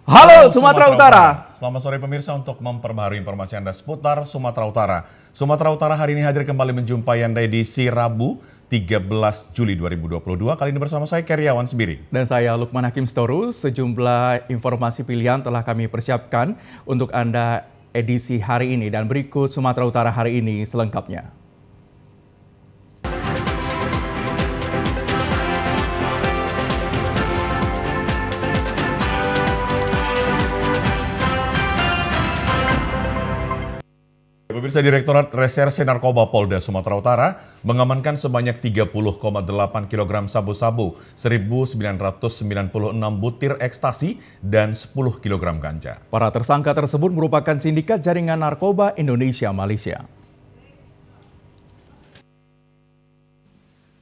Halo Sumatera Utara. Selamat sore pemirsa, untuk memperbaharui informasi Anda seputar Sumatera Utara. Sumatera Utara hari ini hadir kembali menjumpai Anda edisi Rabu 13 Juli 2022. Kali ini bersama saya Keriawan Sibiri. Dan saya Lukman Hakim Sitorus. Sejumlah informasi pilihan telah kami persiapkan untuk Anda edisi hari ini. Dan berikut Sumatera Utara hari ini selengkapnya. Pemirsa, Direktorat Reserse Narkoba Polda Sumatera Utara mengamankan sebanyak 30,8 kg sabu-sabu, 1.996 butir ekstasi, dan 10 kg ganja. Para tersangka tersebut merupakan sindikat jaringan narkoba Indonesia-Malaysia.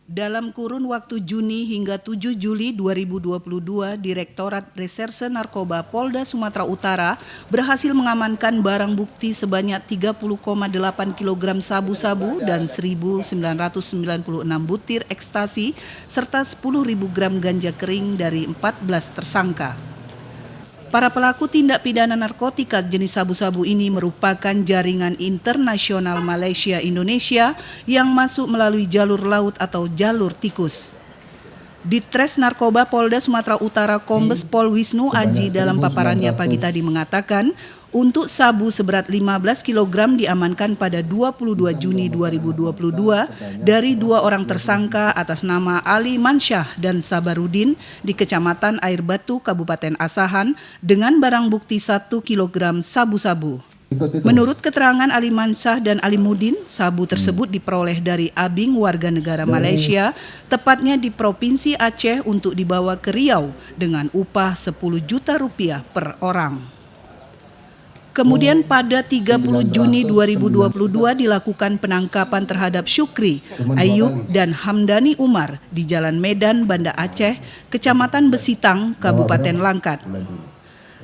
Dalam kurun waktu Juni hingga 7 Juli 2022, Direktorat Reserse Narkoba Polda Sumatera Utara berhasil mengamankan barang bukti sebanyak 30,8 kg sabu-sabu dan 1.996 butir ekstasi serta 10.000 gram ganja kering dari 14 tersangka. Para pelaku tindak pidana narkotika jenis sabu-sabu ini merupakan jaringan internasional Malaysia-Indonesia yang masuk melalui jalur laut atau jalur tikus. Ditres Narkoba Polda Sumatera Utara Kombes Pol Wisnu Aji dalam paparannya pagi tadi mengatakan, untuk sabu seberat 15 kg diamankan pada 22 Juni 2022 dari dua orang tersangka atas nama Ali Mansyah dan Sabarudin di Kecamatan Air Batu, Kabupaten Asahan dengan barang bukti 1 kg sabu-sabu. Menurut keterangan Ali Mansyah dan Ali Mudin, sabu tersebut diperoleh dari Abing, warga negara Malaysia, tepatnya di Provinsi Aceh untuk dibawa ke Riau dengan upah 10 juta rupiah per orang. Kemudian pada 30 Juni 2022 dilakukan penangkapan terhadap Syukri, Ayub, dan Hamdani Umar di Jalan Medan, Banda Aceh, Kecamatan Besitang, Kabupaten Langkat.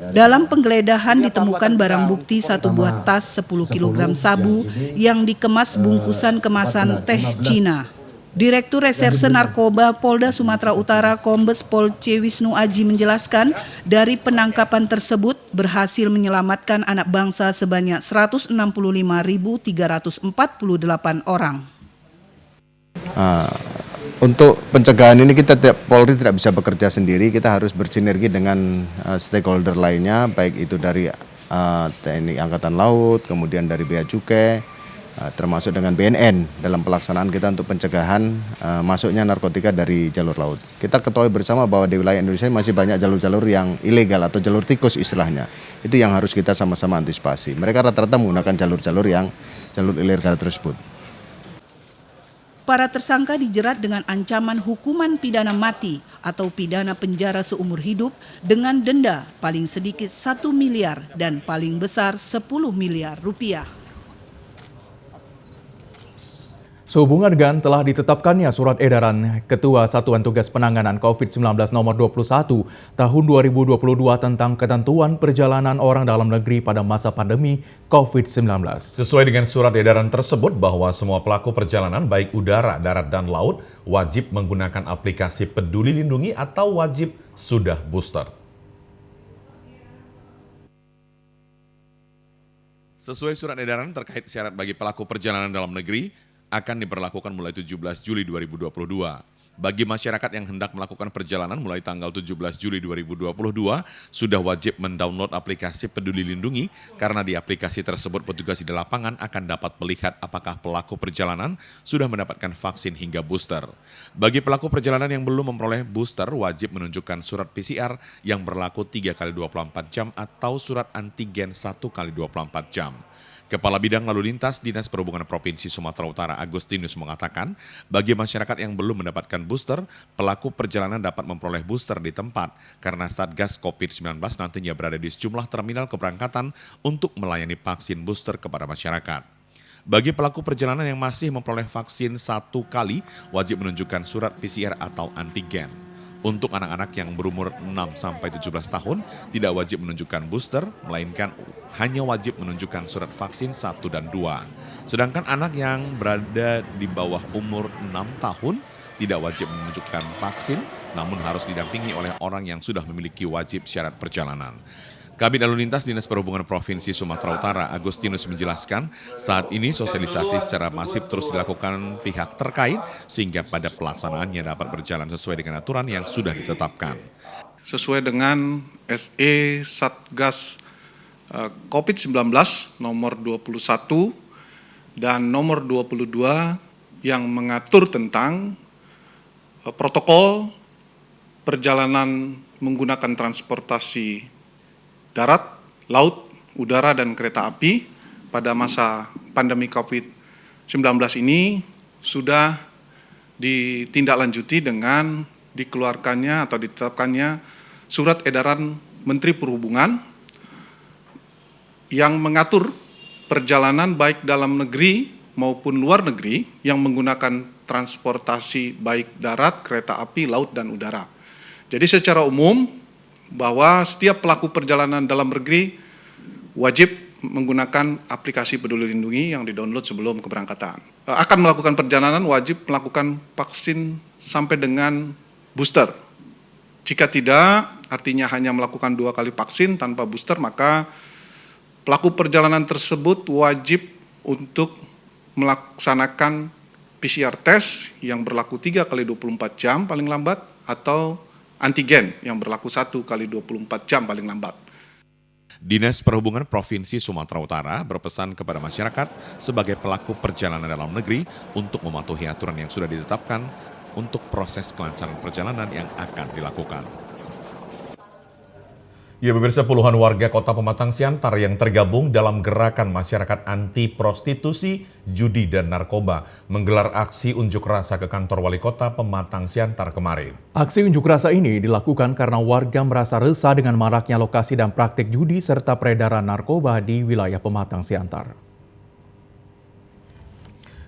Dalam penggeledahan ditemukan barang bukti satu buah tas 10 kg sabu yang dikemas bungkusan kemasan teh Cina. Direktur Reserse Narkoba Polda Sumatera Utara Kombes Pol C. Wisnu Aji menjelaskan, dari penangkapan tersebut berhasil menyelamatkan anak bangsa sebanyak 165.348 orang. Untuk pencegahan ini Polri tidak bisa bekerja sendiri, kita harus bersinergi dengan stakeholder lainnya, baik itu dari TNI Angkatan Laut, kemudian dari Bea Cukai, termasuk dengan BNN dalam pelaksanaan kita untuk pencegahan masuknya narkotika dari jalur laut. Kita ketahui bersama bahwa di wilayah Indonesia masih banyak jalur-jalur yang ilegal atau jalur tikus istilahnya. Itu yang harus kita sama-sama antisipasi. Mereka rata-rata menggunakan jalur-jalur yang jalur ilegal tersebut. Para tersangka dijerat dengan ancaman hukuman pidana mati atau pidana penjara seumur hidup dengan denda paling sedikit 1 miliar dan paling besar 10 miliar rupiah. Sehubungan dengan telah ditetapkannya surat edaran Ketua Satuan Tugas Penanganan COVID-19 nomor 21 tahun 2022 tentang ketentuan perjalanan orang dalam negeri pada masa pandemi COVID-19. Sesuai dengan surat edaran tersebut bahwa semua pelaku perjalanan baik udara, darat, dan laut wajib menggunakan aplikasi Peduli Lindungi atau wajib sudah booster. Sesuai surat edaran terkait syarat bagi pelaku perjalanan dalam negeri, akan diberlakukan mulai 17 Juli 2022. Bagi masyarakat yang hendak melakukan perjalanan mulai tanggal 17 Juli 2022, sudah wajib mendownload aplikasi Peduli Lindungi, karena di aplikasi tersebut petugas di lapangan akan dapat melihat apakah pelaku perjalanan sudah mendapatkan vaksin hingga booster. Bagi pelaku perjalanan yang belum memperoleh booster, wajib menunjukkan surat PCR yang berlaku 3x24 jam atau surat antigen 1x24 jam. Kepala Bidang Lalu Lintas Dinas Perhubungan Provinsi Sumatera Utara Agustinus mengatakan, bagi masyarakat yang belum mendapatkan booster, pelaku perjalanan dapat memperoleh booster di tempat karena Satgas COVID-19 nantinya berada di sejumlah terminal keberangkatan untuk melayani vaksin booster kepada masyarakat. Bagi pelaku perjalanan yang masih memperoleh vaksin 1 kali, wajib menunjukkan surat PCR atau antigen. Untuk anak-anak yang berumur 6-17 tahun, tidak wajib menunjukkan booster, melainkan hanya wajib menunjukkan surat vaksin 1 dan 2. Sedangkan anak yang berada di bawah umur 6 tahun, tidak wajib menunjukkan vaksin, namun harus didampingi oleh orang yang sudah memiliki wajib syarat perjalanan. Kabid Lalu Lintas Dinas Perhubungan Provinsi Sumatera Utara, Agustinus menjelaskan, saat ini sosialisasi secara masif terus dilakukan pihak terkait sehingga pada pelaksanaannya dapat berjalan sesuai dengan aturan yang sudah ditetapkan. Sesuai dengan SE Satgas COVID-19 nomor 21 dan nomor 22 yang mengatur tentang protokol perjalanan menggunakan transportasi darat, laut, udara, dan kereta api pada masa pandemi COVID-19 ini sudah ditindaklanjuti dengan dikeluarkannya atau ditetapkannya Surat Edaran Menteri Perhubungan yang mengatur perjalanan baik dalam negeri maupun luar negeri yang menggunakan transportasi baik darat, kereta api, laut, dan udara. Jadi secara umum, bahwa setiap pelaku perjalanan dalam negeri wajib menggunakan aplikasi Peduli Lindungi yang didownload sebelum keberangkatan. Akan melakukan perjalanan wajib melakukan vaksin sampai dengan booster. Jika tidak, artinya hanya melakukan 2 kali vaksin tanpa booster, maka pelaku perjalanan tersebut wajib untuk melaksanakan PCR test yang berlaku 3 kali 24 jam paling lambat atau antigen yang berlaku 1 kali 24 jam paling lambat. Dinas Perhubungan Provinsi Sumatera Utara berpesan kepada masyarakat sebagai pelaku perjalanan dalam negeri untuk mematuhi aturan yang sudah ditetapkan untuk proses kelancaran perjalanan yang akan dilakukan. Ya pemirsa, puluhan warga Kota Pematang Siantar yang tergabung dalam gerakan masyarakat anti prostitusi, judi, dan narkoba menggelar aksi unjuk rasa ke kantor Wali Kota Pematang Siantar kemarin. Aksi unjuk rasa ini dilakukan karena warga merasa resah dengan maraknya lokasi dan praktik judi serta peredaran narkoba di wilayah Pematang Siantar.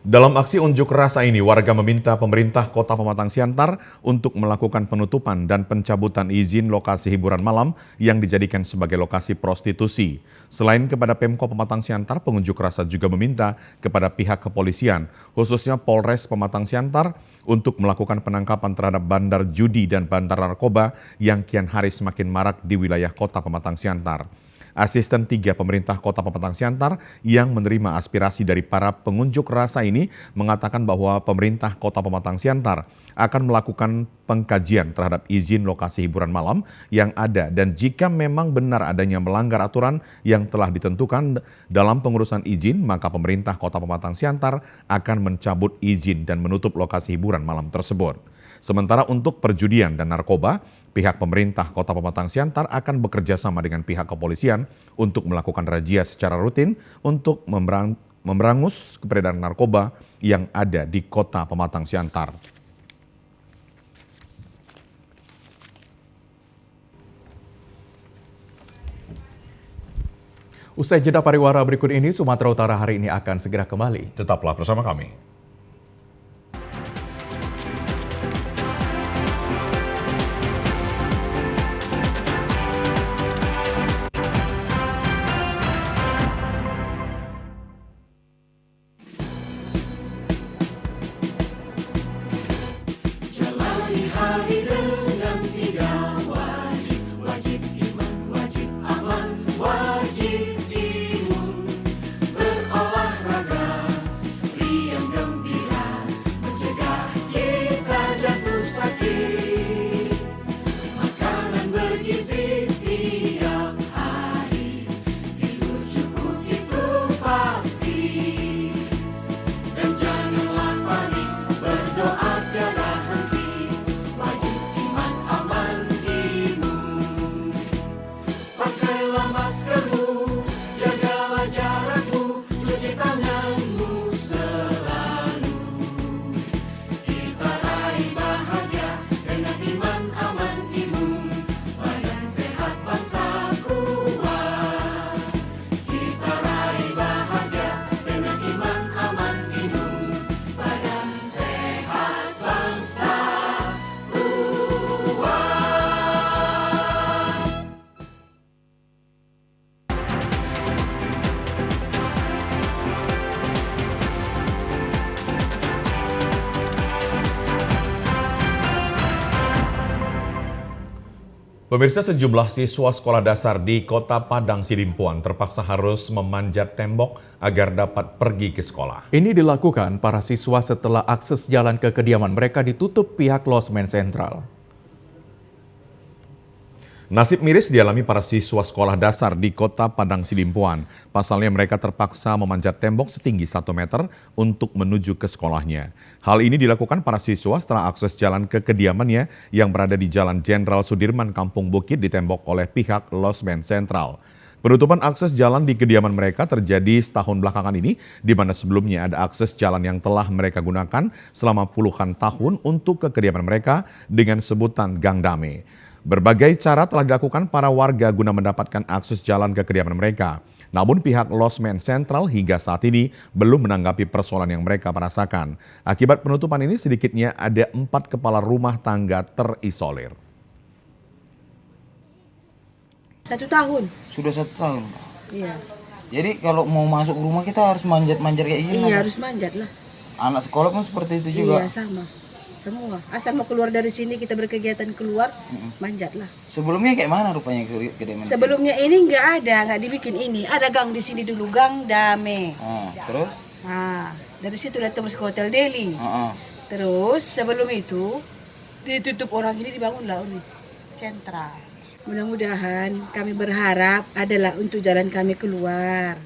Dalam aksi unjuk rasa ini, warga meminta pemerintah Kota Pematang Siantar untuk melakukan penutupan dan pencabutan izin lokasi hiburan malam yang dijadikan sebagai lokasi prostitusi. Selain kepada Pemko Pematang Siantar, pengunjuk rasa juga meminta kepada pihak kepolisian, khususnya Polres Pematang Siantar, untuk melakukan penangkapan terhadap bandar judi dan bandar narkoba yang kian hari semakin marak di wilayah Kota Pematang Siantar. Asisten 3 pemerintah Kota Pematang Siantar yang menerima aspirasi dari para pengunjuk rasa ini mengatakan bahwa pemerintah Kota Pematang Siantar akan melakukan pengkajian terhadap izin lokasi hiburan malam yang ada dan jika memang benar adanya melanggar aturan yang telah ditentukan dalam pengurusan izin, maka pemerintah Kota Pematang Siantar akan mencabut izin dan menutup lokasi hiburan malam tersebut. Sementara untuk perjudian dan narkoba, pihak pemerintah Kota Pematang Siantar akan bekerja sama dengan pihak kepolisian untuk melakukan razia secara rutin untuk memberangus peredaran narkoba yang ada di Kota Pematang Siantar. Usai jeda pariwara berikut ini, Sumatera Utara hari ini akan segera kembali. Tetaplah bersama kami. Wajib imun, berolahraga, riang gembira. Pemirsa, sejumlah siswa sekolah dasar di Kota Padang Sidimpuan terpaksa harus memanjat tembok agar dapat pergi ke sekolah. Ini dilakukan para siswa setelah akses jalan ke kediaman mereka ditutup pihak losmen sentral. Nasib miris dialami para siswa sekolah dasar di Kota Padang Sidimpuan. Pasalnya mereka terpaksa memanjat tembok setinggi 1 meter untuk menuju ke sekolahnya. Hal ini dilakukan para siswa setelah akses jalan ke kediamannya yang berada di Jalan Jenderal Sudirman, Kampung Bukit ditembok oleh pihak losmen sentral. Penutupan akses jalan di kediaman mereka terjadi setahun belakangan ini, di mana sebelumnya ada akses jalan yang telah mereka gunakan selama puluhan tahun untuk ke kediaman mereka dengan sebutan Gang Dame. Berbagai cara telah dilakukan para warga guna mendapatkan akses jalan ke kediaman mereka. Namun pihak losmen sentral hingga saat ini belum menanggapi persoalan yang mereka rasakan. Akibat penutupan ini sedikitnya ada 4 kepala rumah tangga terisolir. 1 tahun. Sudah 1 tahun. Iya. Jadi kalau mau masuk rumah kita harus manjat-manjat kayak gini. Iya, harus manjat lah. Anak sekolah pun seperti itu juga. Iya, sama. Semua. Asal mau keluar dari sini kita berkegiatan keluar, manjat lah. Sebelumnya kayak mana rupanya kediaman? Sebelumnya ini nggak dibikin ini. Ada gang di sini dulu, Gang Dame. Terus? Nah, dari situ udah tembus ke Hotel Delhi. Terus sebelum itu ditutup orang ini, dibangunlah ini sentral. Mudah-mudahan kami berharap adalah untuk jalan kami keluar.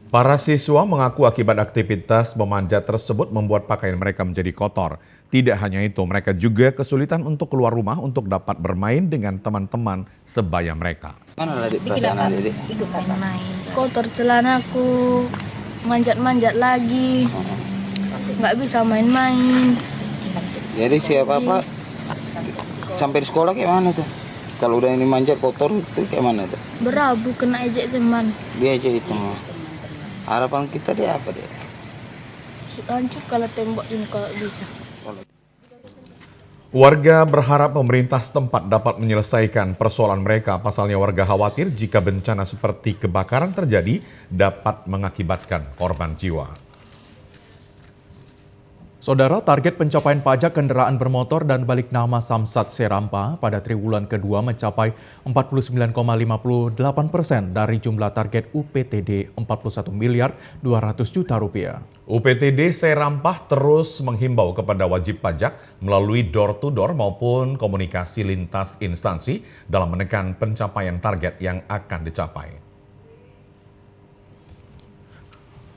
Para siswa mengaku akibat aktivitas memanjat tersebut membuat pakaian mereka menjadi kotor. Tidak hanya itu, mereka juga kesulitan untuk keluar rumah untuk dapat bermain dengan teman-teman sebaya mereka. Mana adik perasaan adik? Main. Kotor celanaku, manjat-manjat lagi, nggak bisa main-main. Jadi siapa apa sampai di sekolah kayak mana tuh? Kalau udah ini manjat kotor itu kayak mana tuh? Berabu, kena ejek teman. Dia aja itu mah. Harapan kita dia apa dia? Hancur kalau tembok ini kalau bisa. Warga berharap pemerintah setempat dapat menyelesaikan persoalan mereka. Pasalnya warga khawatir jika bencana seperti kebakaran terjadi dapat mengakibatkan korban jiwa. Saudara, target pencapaian pajak kendaraan bermotor dan balik nama Samsat Serampa pada triwulan kedua mencapai 49,58% dari jumlah target UPTD 41 miliar 200 juta rupiah. UPTD Serampah terus menghimbau kepada wajib pajak melalui door-to-door maupun komunikasi lintas instansi dalam menekan pencapaian target yang akan dicapai.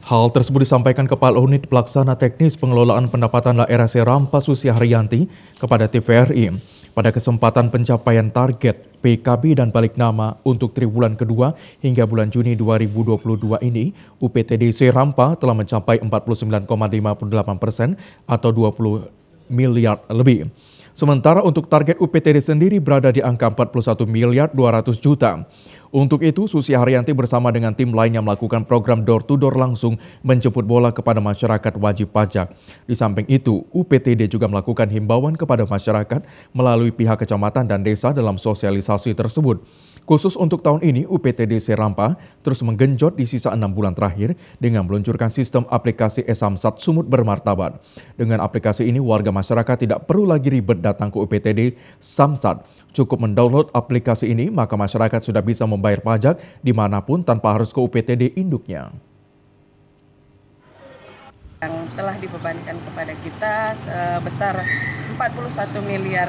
Hal tersebut disampaikan Kepala Unit Pelaksana Teknis Pengelolaan Pendapatan Daerah Serampa Susi Haryanti kepada TVRI. Pada kesempatan pencapaian target PKB dan balik nama untuk triwulan kedua hingga bulan Juni 2022 ini, UPTD Serampa telah mencapai 49,58% atau 20 miliar lebih. Sementara untuk target UPTD sendiri berada di angka 41 miliar 200 juta. Untuk itu, Susi Haryanti bersama dengan tim lainnya melakukan program door-to-door langsung menjemput bola kepada masyarakat wajib pajak. Di samping itu, UPTD juga melakukan himbauan kepada masyarakat melalui pihak kecamatan dan desa dalam sosialisasi tersebut. Khusus untuk tahun ini, UPTD Serampa terus menggenjot di sisa 6 bulan terakhir dengan meluncurkan sistem aplikasi e-Samsat Sumut Bermartabat. Dengan aplikasi ini, warga masyarakat tidak perlu lagi ribet datang ke UPTD Samsat. Cukup mendownload aplikasi ini, maka masyarakat sudah bisa membayar pajak dimanapun tanpa harus ke UPTD induknya. Yang telah dibebankan kepada kita sebesar 41 miliar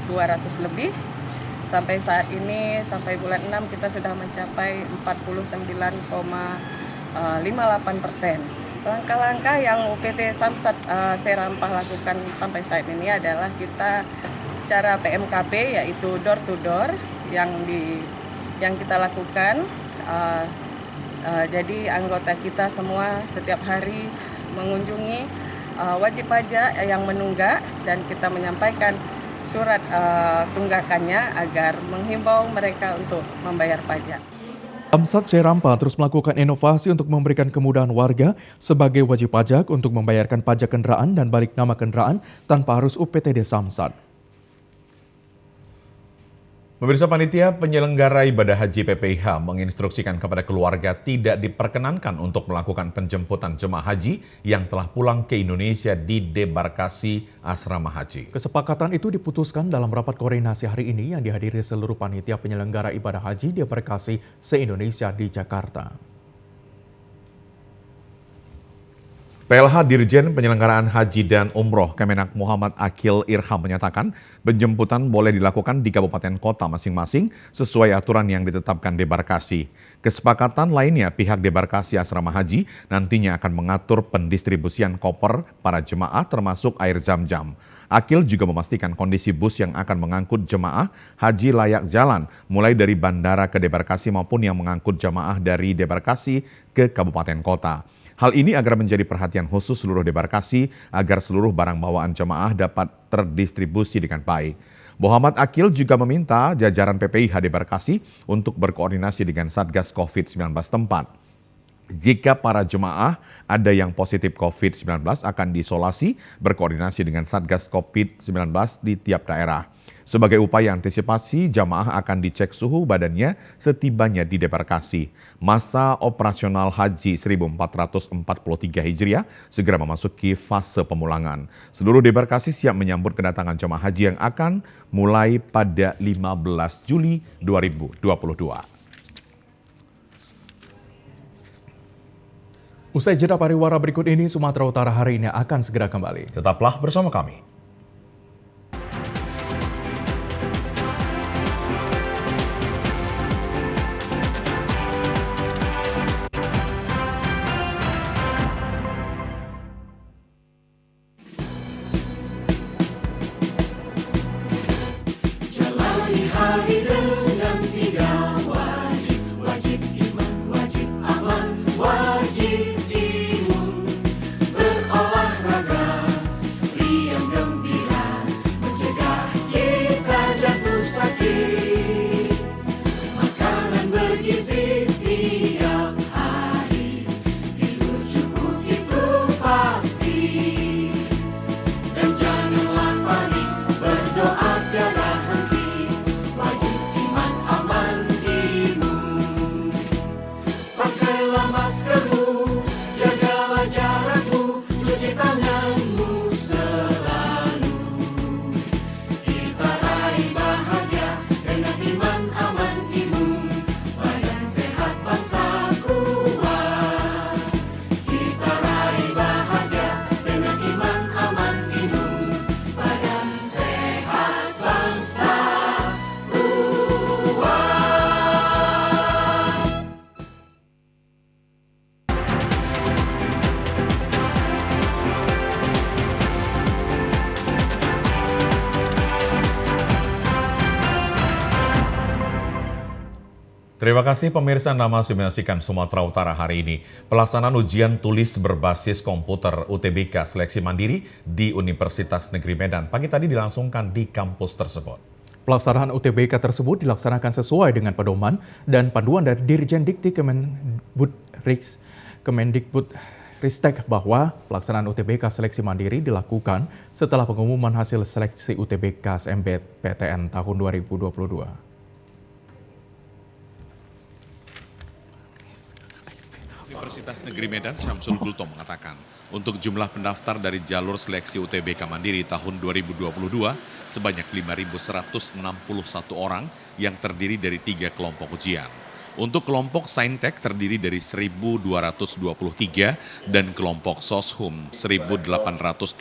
200 lebih. Sampai saat ini, sampai bulan 6 kita sudah mencapai 49,58%. Langkah-langkah yang UPT Samsat Serampah lakukan sampai saat ini adalah kita cara PMKP, yaitu door to door yang kita lakukan. Jadi anggota kita semua setiap hari mengunjungi wajib pajak yang menunggak dan kita menyampaikan surat tunggakannya agar menghimbau mereka untuk membayar pajak. Samsat Serampa terus melakukan inovasi untuk memberikan kemudahan warga sebagai wajib pajak untuk membayarkan pajak kendaraan dan balik nama kendaraan tanpa harus UPTD Samsat. Pemirsa, panitia penyelenggara ibadah haji PPIH menginstruksikan kepada keluarga tidak diperkenankan untuk melakukan penjemputan jemaah haji yang telah pulang ke Indonesia di debarkasi asrama haji. Kesepakatan itu diputuskan dalam rapat koordinasi hari ini yang dihadiri seluruh panitia penyelenggara ibadah haji debarkasi se-Indonesia di Jakarta. PLH Dirjen Penyelenggaraan Haji dan Umroh Kemenak Muhammad Akil Irham menyatakan penjemputan boleh dilakukan di kabupaten kota masing-masing sesuai aturan yang ditetapkan debarkasi. Kesepakatan lainnya, pihak debarkasi asrama haji nantinya akan mengatur pendistribusian koper para jemaah termasuk air zam-zam. Akil juga memastikan kondisi bus yang akan mengangkut jemaah haji layak jalan mulai dari bandara ke debarkasi maupun yang mengangkut jemaah dari debarkasi ke kabupaten kota. Hal ini agar menjadi perhatian khusus seluruh debarkasi agar seluruh barang bawaan jemaah dapat terdistribusi dengan baik. Muhammad Akil juga meminta jajaran PPIH debarkasi untuk berkoordinasi dengan Satgas COVID-19 tempat. Jika para jemaah ada yang positif COVID-19 akan diisolasi berkoordinasi dengan Satgas COVID-19 di tiap daerah. Sebagai upaya antisipasi, jamaah akan dicek suhu badannya setibanya di debarkasi. Masa operasional haji 1443 Hijriah segera memasuki fase pemulangan. Seluruh debarkasi siap menyambut kedatangan jamaah haji yang akan mulai pada 15 Juli 2022. Usai jeda pariwara berikut ini, Sumatera Utara hari ini akan segera kembali. Tetaplah bersama kami. Jalani hari dengan tiga wajib, wajib iman, wajib aman, wajib imun. Berolahraga, riang gembira, mencegah kita jatuh sakit. Makanan bergizi tiap hari, tidur cukup itu pasti. Dan janganlah panik, berdoa tiada henti. Wajib iman, aman, imun. Pakailah maskermu, jagalah jarakmu, cuci tanganmu selalu. Kita raih bahagia dengan iman, aman, imun. Badan sehat, bangsa kuat. Kita raih bahagia dengan iman, aman, imun. Badan sehat, bangsa kuat. Terima kasih pemirsa, Anda masih menyaksikan Sumatera Utara hari ini. Pelaksanaan ujian tulis berbasis komputer UTBK Seleksi Mandiri di Universitas Negeri Medan pagi tadi dilangsungkan di kampus tersebut. Pelaksanaan UTBK tersebut dilaksanakan sesuai dengan pedoman dan panduan dari Dirjen Dikti Kemendikbudristek bahwa pelaksanaan UTBK Seleksi Mandiri dilakukan setelah pengumuman hasil seleksi UTBK SNMPTN tahun 2022. Universitas Negeri Medan Syamsul Gultom mengatakan, untuk jumlah pendaftar dari jalur seleksi UTBK Mandiri tahun 2022 sebanyak 5.161 orang yang terdiri dari 3 kelompok ujian. Untuk kelompok Saintek terdiri dari 1.223 dan kelompok Soshum 1.882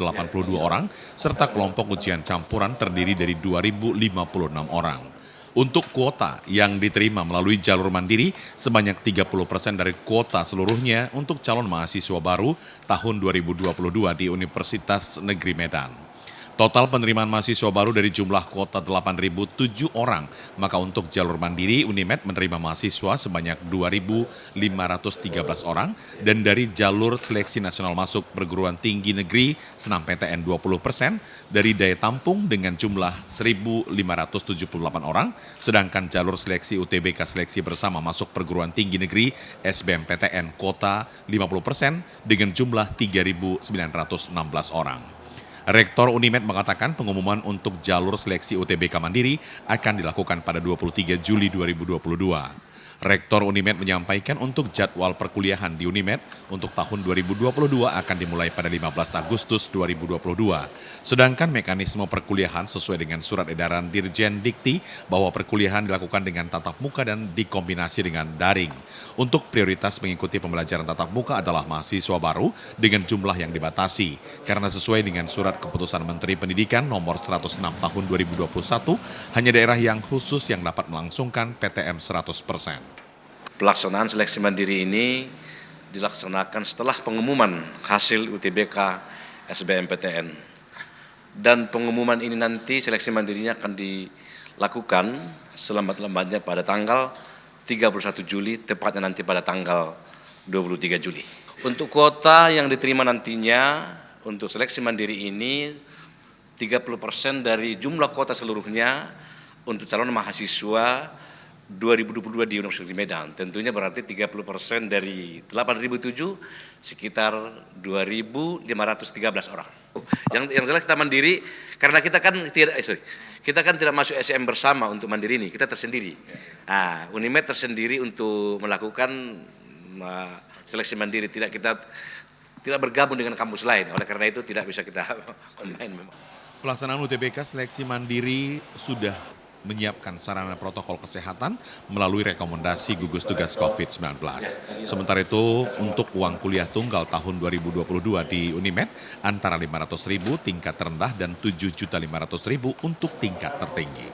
orang, serta kelompok ujian campuran terdiri dari 2.056 orang. Untuk kuota yang diterima melalui jalur mandiri, sebanyak 30% dari kuota seluruhnya untuk calon mahasiswa baru tahun 2022 di Universitas Negeri Medan. Total penerimaan mahasiswa baru dari jumlah kuota 8.007 orang, maka untuk jalur mandiri Unimed menerima mahasiswa sebanyak 2.513 orang, dan dari jalur seleksi nasional masuk perguruan tinggi negeri SNMPTN 20%, dari daya tampung dengan jumlah 1.578 orang, sedangkan jalur seleksi UTBK seleksi bersama masuk perguruan tinggi negeri SBMPTN kota 50% dengan jumlah 3.916 orang. Rektor Unimed mengatakan pengumuman untuk jalur seleksi UTBK Mandiri akan dilakukan pada 23 Juli 2022. Rektor Unimed menyampaikan untuk jadwal perkuliahan di Unimed untuk tahun 2022 akan dimulai pada 15 Agustus 2022. Sedangkan mekanisme perkuliahan sesuai dengan surat edaran Dirjen Dikti bahwa perkuliahan dilakukan dengan tatap muka dan dikombinasi dengan daring. Untuk prioritas mengikuti pembelajaran tatap muka adalah mahasiswa baru dengan jumlah yang dibatasi. Karena sesuai dengan surat keputusan Menteri Pendidikan nomor 106 tahun 2021, hanya daerah yang khusus yang dapat melangsungkan PTM 100%. Pelaksanaan seleksi mandiri ini dilaksanakan setelah pengumuman hasil UTBK SBMPTN. Dan pengumuman ini nanti seleksi mandirinya akan dilakukan selambat-lambatnya pada tanggal 31 Juli, tepatnya nanti pada tanggal 23 Juli. Untuk kuota yang diterima nantinya untuk seleksi mandiri ini 30% dari jumlah kuota seluruhnya untuk calon mahasiswa 2022 di Universitas Medan. Tentunya berarti 30% dari 8.007 sekitar 2.513 orang. Yang jelas kita mandiri karena kita kan tidak masuk SEM bersama untuk mandiri ini, kita tersendiri. Nah, Unimed tersendiri untuk melakukan seleksi mandiri, kita tidak bergabung dengan kampus lain. Oleh karena itu tidak bisa kita combine memang. Pelaksanaan UTBK seleksi mandiri sudah menyiapkan sarana protokol kesehatan melalui rekomendasi gugus tugas COVID-19. Sementara itu, untuk uang kuliah tunggal tahun 2022 di Unimed antara 500.000 tingkat terendah dan 7.500.000 untuk tingkat tertinggi.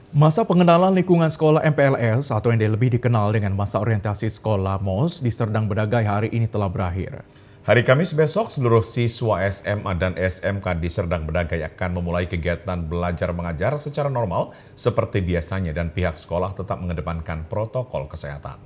Masa pengenalan lingkungan sekolah MPLS atau yang lebih dikenal dengan masa orientasi sekolah MOS di Serdang Bedagai hari ini telah berakhir. Hari Kamis besok, seluruh siswa SMA dan SMK di Serdang Bedagai akan memulai kegiatan belajar mengajar secara normal seperti biasanya dan pihak sekolah tetap mengedepankan protokol kesehatan.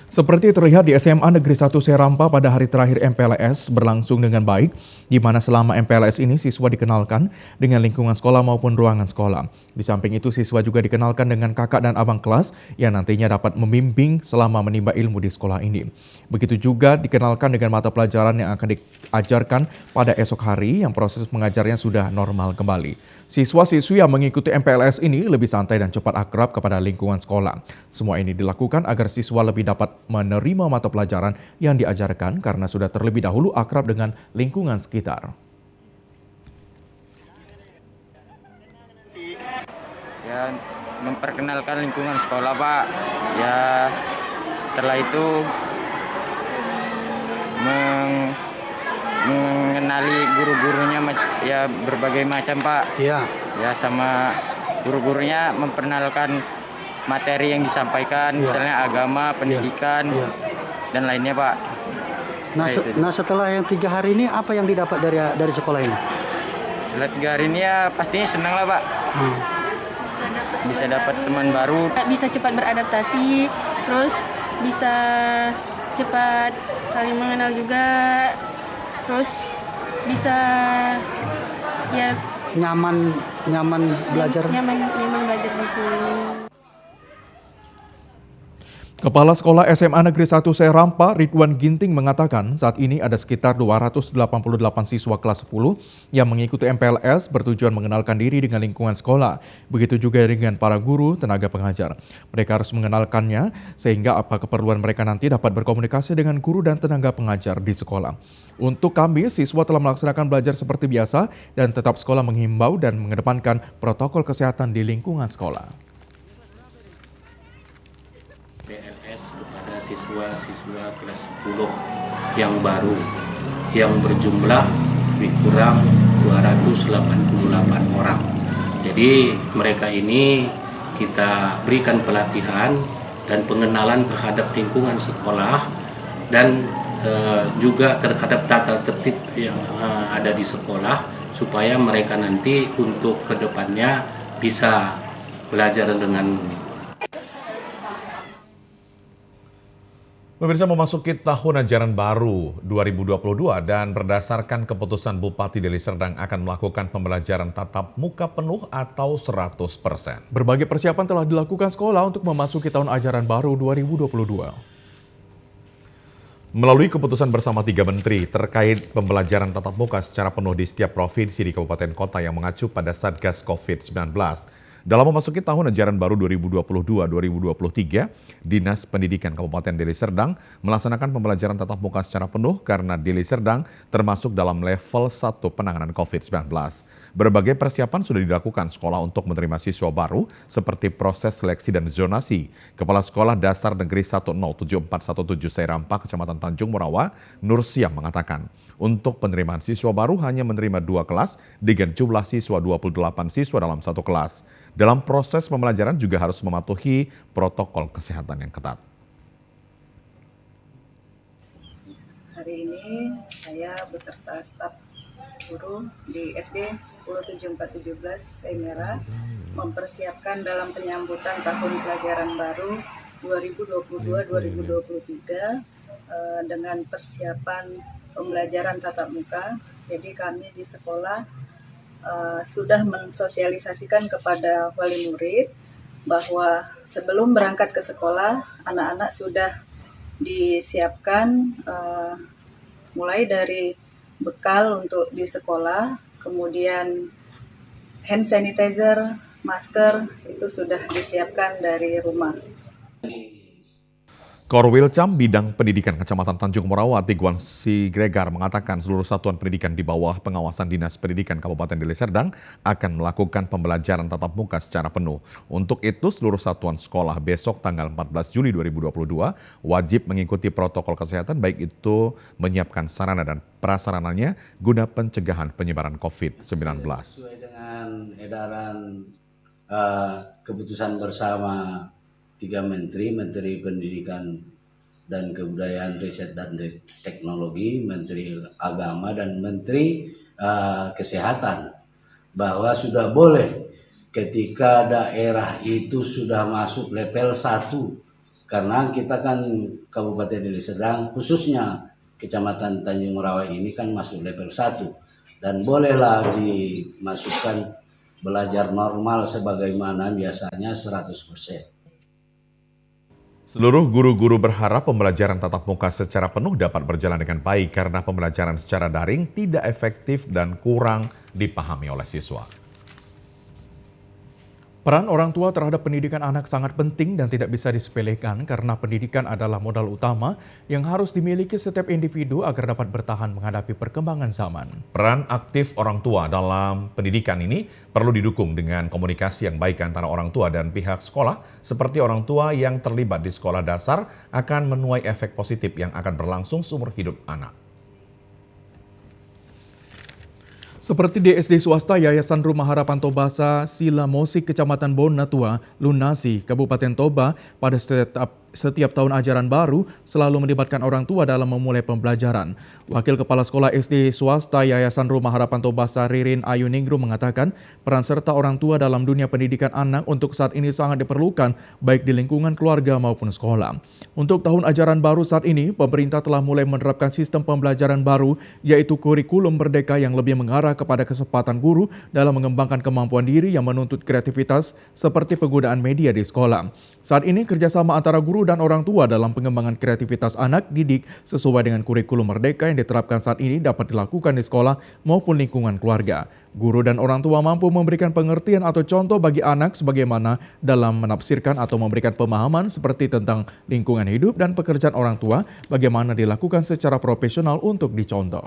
Seperti terlihat di SMA Negeri 1 Serampa pada hari terakhir MPLS berlangsung dengan baik, di mana selama MPLS ini siswa dikenalkan dengan lingkungan sekolah maupun ruangan sekolah. Di samping itu siswa juga dikenalkan dengan kakak dan abang kelas yang nantinya dapat membimbing selama menimba ilmu di sekolah ini. Begitu juga dikenalkan dengan mata pelajaran yang akan diajarkan pada esok hari yang proses mengajarnya sudah normal kembali. Siswa-siswi yang mengikuti MPLS ini lebih santai dan cepat akrab kepada lingkungan sekolah. Semua ini dilakukan agar siswa lebih dapat menerima mata pelajaran yang diajarkan karena sudah terlebih dahulu akrab dengan lingkungan sekitar. Ya, memperkenalkan lingkungan sekolah, Pak. Ya, setelah itu mengenali guru-gurunya ya berbagai macam, Pak. Iya. Ya, sama guru-gurunya memperkenalkan materi yang disampaikan, misalnya agama, pendidikan, dan lainnya, Pak. Nah, setelah yang 3 hari ini apa yang didapat dari sekolah ini? Setelah 3 hari ini ya pastinya senang lah, Pak. Bisa dapat teman baru. Bisa cepat beradaptasi, terus bisa cepat saling mengenal juga, terus bisa ya nyaman belajar. Nyaman belajar di sini. Kepala Sekolah SMA Negeri 1 Serampa, Ridwan Ginting mengatakan saat ini ada sekitar 288 siswa kelas 10 yang mengikuti MPLS bertujuan mengenalkan diri dengan lingkungan sekolah. Begitu juga dengan para guru, tenaga pengajar. Mereka harus mengenalkannya sehingga apa keperluan mereka nanti dapat berkomunikasi dengan guru dan tenaga pengajar di sekolah. Untuk Kamis, siswa telah melaksanakan belajar seperti biasa dan tetap sekolah menghimbau dan mengedepankan protokol kesehatan di lingkungan sekolah. Kepada siswa-siswa kelas 10 yang baru yang berjumlah lebih kurang 288 orang. Jadi mereka ini kita berikan pelatihan dan pengenalan terhadap lingkungan sekolah dan juga terhadap tata tertib yang ada di sekolah supaya mereka nanti untuk kedepannya bisa belajar dengan Pemirsa, memasuki tahun ajaran baru 2022 dan berdasarkan keputusan Bupati Deli Serdang akan melakukan pembelajaran tatap muka penuh atau 100%. Berbagai persiapan telah dilakukan sekolah untuk memasuki tahun ajaran baru 2022. Melalui keputusan bersama 3 menteri terkait pembelajaran tatap muka secara penuh di setiap provinsi di kabupaten kota yang mengacu pada Satgas COVID-19. Dalam memasuki tahun ajaran baru 2022-2023, Dinas Pendidikan Kabupaten Deli Serdang melaksanakan pembelajaran tatap muka secara penuh karena Deli Serdang termasuk dalam level 1 penanganan COVID-19. Berbagai persiapan sudah dilakukan sekolah untuk menerima siswa baru seperti proses seleksi dan zonasi. Kepala Sekolah Dasar Negeri 107417 Serampa, Kecamatan Tanjung Morawa, Nur Siam mengatakan, untuk penerimaan siswa baru hanya menerima 2 kelas dengan jumlah siswa 28 siswa dalam 1 kelas. Dalam proses pembelajaran juga harus mematuhi protokol kesehatan yang ketat. Hari ini saya beserta staf guru di SD 107417 Seimera mempersiapkan dalam penyambutan tahun pelajaran baru 2022-2023 dengan persiapan pembelajaran tatap muka. Jadi kami di sekolah sudah mensosialisasikan kepada wali murid bahwa sebelum berangkat ke sekolah, anak-anak sudah disiapkan mulai dari bekal untuk di sekolah, kemudian hand sanitizer, masker itu sudah disiapkan dari rumah. Korwilcam Bidang Pendidikan Kecamatan Tanjung Morawa, Tiguan Sigregar mengatakan seluruh satuan pendidikan di bawah pengawasan Dinas Pendidikan Kabupaten Deli Serdang akan melakukan pembelajaran tatap muka secara penuh. Untuk itu seluruh satuan sekolah besok tanggal 14 Juli 2022 wajib mengikuti protokol kesehatan baik itu menyiapkan sarana dan prasarananya guna pencegahan penyebaran COVID-19. Sesuai dengan edaran keputusan bersama 3 menteri, Menteri Pendidikan dan Kebudayaan, Riset dan Teknologi, Menteri Agama, dan Menteri Kesehatan, bahwa sudah boleh ketika daerah itu sudah masuk level 1, karena kita kan Kabupaten Deli Serdang, khususnya Kecamatan Tanjung Morawa ini kan masuk level 1, dan bolehlah dimasukkan belajar normal sebagaimana biasanya 100%. Seluruh guru-guru berharap pembelajaran tatap muka secara penuh dapat berjalan dengan baik karena pembelajaran secara daring tidak efektif dan kurang dipahami oleh siswa. Peran orang tua terhadap pendidikan anak sangat penting dan tidak bisa disepelekan karena pendidikan adalah modal utama yang harus dimiliki setiap individu agar dapat bertahan menghadapi perkembangan zaman. Peran aktif orang tua dalam pendidikan ini perlu didukung dengan komunikasi yang baik antara orang tua dan pihak sekolah, seperti orang tua yang terlibat di sekolah dasar akan menuai efek positif yang akan berlangsung seumur hidup anak. Seperti di SD swasta Yayasan Rumah Harapan Tobasa Sila Mosik Kecamatan Bonatua, Lunasi, Kabupaten Toba pada setiap tahun ajaran baru selalu melibatkan orang tua dalam memulai pembelajaran. Wakil Kepala Sekolah SD swasta Yayasan Rumah Harapan Tobasa Ririn Ayuningru mengatakan peran serta orang tua dalam dunia pendidikan anak untuk saat ini sangat diperlukan baik di lingkungan keluarga maupun sekolah. Untuk tahun ajaran baru saat ini, pemerintah telah mulai menerapkan sistem pembelajaran baru yaitu kurikulum merdeka yang lebih mengarah kepada kesempatan guru dalam mengembangkan kemampuan diri yang menuntut kreativitas seperti penggunaan media di sekolah. Saat ini kerjasama antara guru dan orang tua dalam pengembangan kreativitas anak didik sesuai dengan kurikulum merdeka yang diterapkan saat ini dapat dilakukan di sekolah maupun lingkungan keluarga. Guru dan orang tua mampu memberikan pengertian atau contoh bagi anak sebagaimana dalam menafsirkan atau memberikan pemahaman seperti tentang lingkungan hidup dan pekerjaan orang tua bagaimana dilakukan secara profesional untuk dicontoh.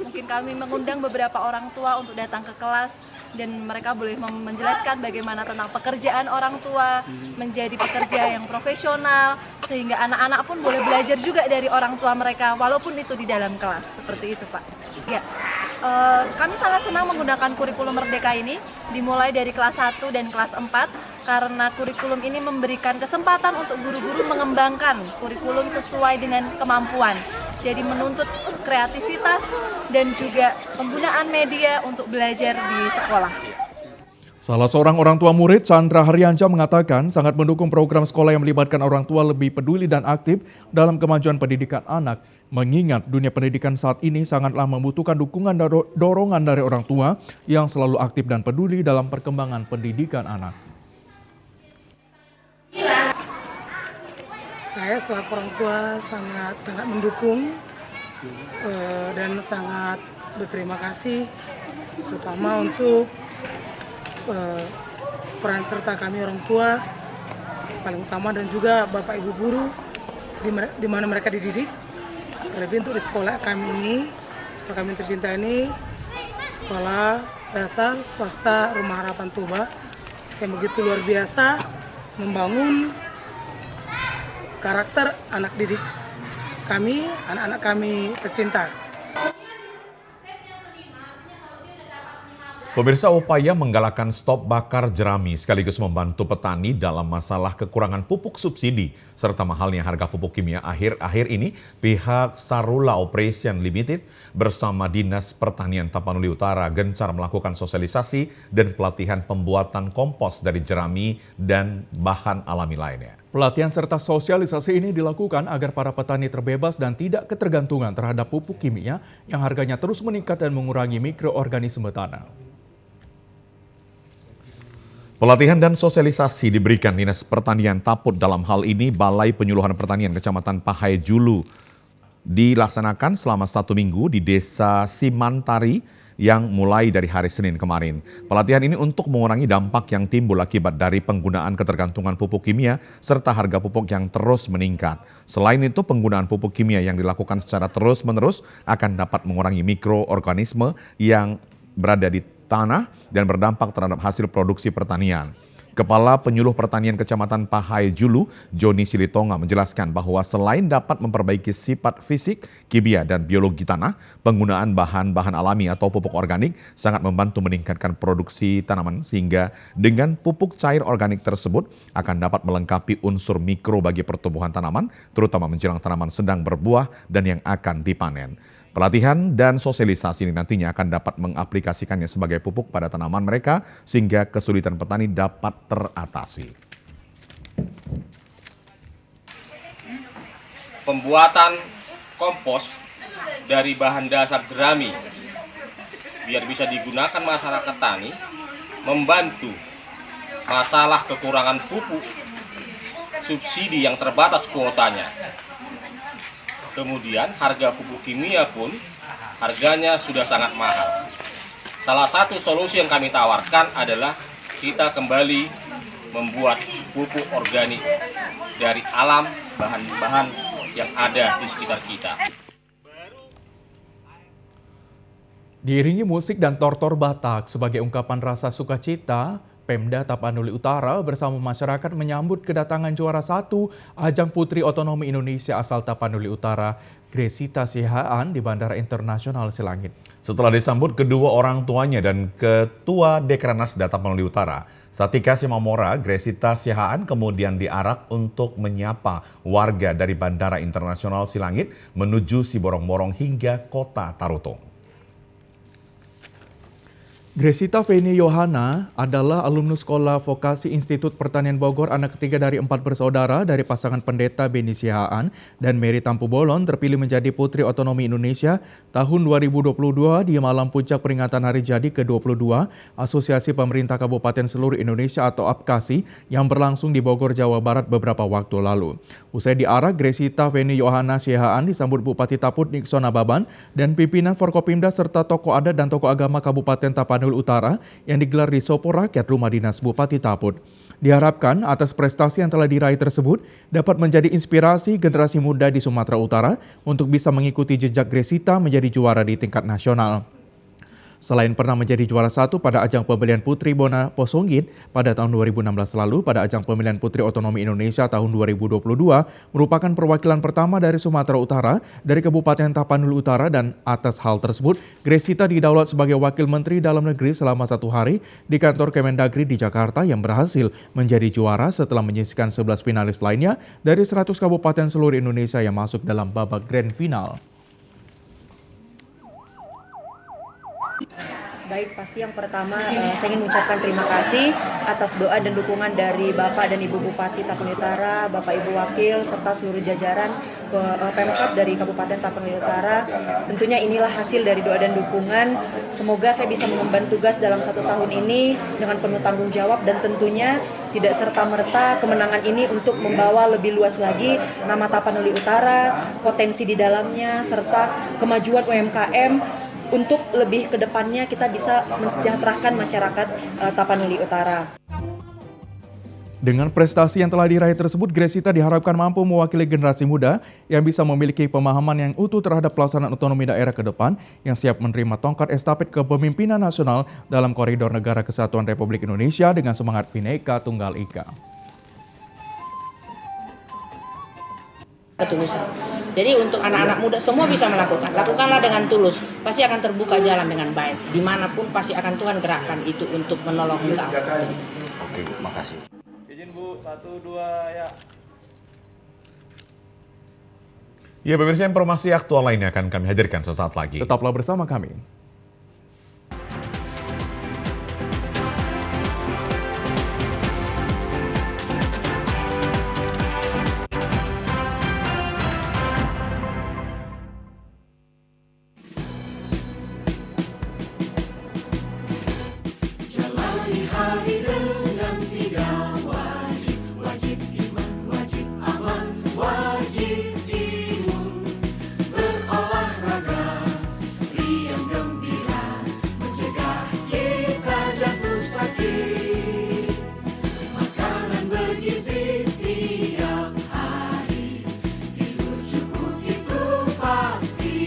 Mungkin kami mengundang beberapa orang tua untuk datang ke kelas dan mereka boleh menjelaskan bagaimana tentang pekerjaan orang tua, menjadi pekerja yang profesional, sehingga anak-anak pun boleh belajar juga dari orang tua mereka, walaupun itu di dalam kelas, seperti itu Pak. Ya, kami sangat senang menggunakan kurikulum merdeka ini, dimulai dari kelas 1 dan kelas 4, karena kurikulum ini memberikan kesempatan untuk guru-guru mengembangkan kurikulum sesuai dengan kemampuan. Jadi menuntut kreativitas dan juga penggunaan media untuk belajar di sekolah. Salah seorang orang tua murid, Sandra Haryanca, mengatakan sangat mendukung program sekolah yang melibatkan orang tua lebih peduli dan aktif dalam kemajuan pendidikan anak. Mengingat dunia pendidikan saat ini sangatlah membutuhkan dukungan dan dorongan dari orang tua yang selalu aktif dan peduli dalam perkembangan pendidikan anak. Saya selaku orang tua sangat mendukung dan sangat berterima kasih, terutama untuk peran serta kami orang tua paling utama dan juga Bapak Ibu guru di mana mereka dididik, terlebih untuk di sekolah kami ini, sekolah kami tercinta ini, sekolah dasar swasta Rumah Harapan Toba yang begitu luar biasa membangun karakter anak didik kami, anak-anak kami tercinta. Pemirsa, upaya menggalakkan stop bakar jerami sekaligus membantu petani dalam masalah kekurangan pupuk subsidi serta mahalnya harga pupuk kimia akhir-akhir ini, pihak Sarula Operation Limited bersama Dinas Pertanian Tapanuli Utara gencar melakukan sosialisasi dan pelatihan pembuatan kompos dari jerami dan bahan alami lainnya. Pelatihan serta sosialisasi ini dilakukan agar para petani terbebas dan tidak ketergantungan terhadap pupuk kimia yang harganya terus meningkat dan mengurangi mikroorganisme tanah. Pelatihan dan sosialisasi diberikan Dinas Pertanian Taput, dalam hal ini Balai Penyuluhan Pertanian Kecamatan Pahai Julu, dilaksanakan selama 1 minggu di Desa Simantari yang mulai dari hari Senin kemarin. Pelatihan ini untuk mengurangi dampak yang timbul akibat dari penggunaan ketergantungan pupuk kimia serta harga pupuk yang terus meningkat. Selain itu, penggunaan pupuk kimia yang dilakukan secara terus-menerus akan dapat mengurangi mikroorganisme yang berada di tanah dan berdampak terhadap hasil produksi pertanian. Kepala Penyuluh Pertanian Kecamatan Pahai Julu, Joni Silitonga, menjelaskan bahwa selain dapat memperbaiki sifat fisik, kimia, dan biologi tanah, penggunaan bahan-bahan alami atau pupuk organik sangat membantu meningkatkan produksi tanaman sehingga dengan pupuk cair organik tersebut akan dapat melengkapi unsur mikro bagi pertumbuhan tanaman, terutama menjelang tanaman sedang berbuah dan yang akan dipanen. Pelatihan dan sosialisasi ini nantinya akan dapat mengaplikasikannya sebagai pupuk pada tanaman mereka sehingga kesulitan petani dapat teratasi. Pembuatan kompos dari bahan dasar jerami biar bisa digunakan masyarakat tani, membantu masalah kekurangan pupuk subsidi yang terbatas kuotanya. Kemudian harga pupuk kimia pun harganya sudah sangat mahal. Salah satu solusi yang kami tawarkan adalah kita kembali membuat pupuk organik dari alam, bahan-bahan yang ada di sekitar kita. Diiringi musik dan tortor Batak sebagai ungkapan rasa sukacita, Pemda Tapanuli Utara bersama masyarakat menyambut kedatangan juara 1 Ajang Putri Otonomi Indonesia asal Tapanuli Utara, Gresita Sihaan di Bandara Internasional Silangit. Setelah disambut kedua orang tuanya dan Ketua Dekranasda Tapanuli Utara, Satika Simamora, Gresita Sihaan kemudian diarak untuk menyapa warga dari Bandara Internasional Silangit menuju Siborong-Borong hingga Kota Tarutong. Gresita Feni Yohana adalah alumnus Sekolah Vokasi Institut Pertanian Bogor, anak ketiga dari 4 bersaudara dari pasangan pendeta Beni Sihaan dan Mary Tampu Bolon, terpilih menjadi Putri Otonomi Indonesia tahun 2022 di malam puncak peringatan Hari Jadi ke-22 Asosiasi Pemerintah Kabupaten Seluruh Indonesia atau APKASI yang berlangsung di Bogor, Jawa Barat beberapa waktu lalu. Usai diarak, Gresita Feni Yohana Sihaan disambut Bupati Taput Nixon Ababan dan pimpinan Forkopimda serta tokoh adat dan tokoh agama Kabupaten Tapanuli Utara yang digelar di Sopo Rakyat Rumah Dinas Bupati Taput. Diharapkan atas prestasi yang telah diraih tersebut dapat menjadi inspirasi generasi muda di Sumatera Utara untuk bisa mengikuti jejak Gresita menjadi juara di tingkat nasional. Selain pernah menjadi juara 1 pada ajang pemilihan Putri Bona Posonggit pada tahun 2016 lalu, pada ajang pemilihan Putri Otonomi Indonesia tahun 2022 merupakan perwakilan pertama dari Sumatera Utara dari Kabupaten Tapanuli Utara, dan atas hal tersebut Gresita didaulat sebagai Wakil Menteri Dalam Negeri selama 1 hari di kantor Kemendagri di Jakarta yang berhasil menjadi juara setelah menyisihkan 11 finalis lainnya dari 100 kabupaten seluruh Indonesia yang masuk dalam babak grand final. Baik, pasti yang pertama saya ingin mengucapkan terima kasih atas doa dan dukungan dari Bapak dan Ibu Bupati Tapanuli Utara, Bapak Ibu Wakil, serta seluruh jajaran Pemkab dari Kabupaten Tapanuli Utara. Tentunya inilah hasil dari doa dan dukungan. Semoga saya bisa mengemban tugas dalam 1 tahun ini dengan penuh tanggung jawab dan tentunya tidak serta-merta kemenangan ini untuk membawa lebih luas lagi nama Tapanuli Utara, potensi di dalamnya, serta kemajuan UMKM untuk lebih ke depannya kita bisa mensejahterakan masyarakat Tapanuli Utara. Dengan prestasi yang telah diraih tersebut, Gresita diharapkan mampu mewakili generasi muda yang bisa memiliki pemahaman yang utuh terhadap pelaksanaan otonomi daerah ke depan, yang siap menerima tongkat estafet kepemimpinan nasional dalam koridor negara kesatuan Republik Indonesia dengan semangat Bhinneka Tunggal Ika. Ketulusan. Jadi untuk anak-anak muda semua bisa melakukan. Lakukanlah dengan tulus. Pasti akan terbuka jalan dengan baik. Dimanapun pasti akan Tuhan gerakkan itu untuk menolong engkau. Oke, Bu, makasih. Izin Bu, 1, 2, ya. Ya, pemirsa, informasi aktual lainnya akan kami hadirkan sesaat lagi. Tetaplah bersama kami. Hari dengan 3 wajib, wajib iman, wajib aman, wajib imun. Berolahraga, riang gembira, mencegah kita jatuh sakit. Makanan bergizi tiap hari, tidur cukup itu pasti.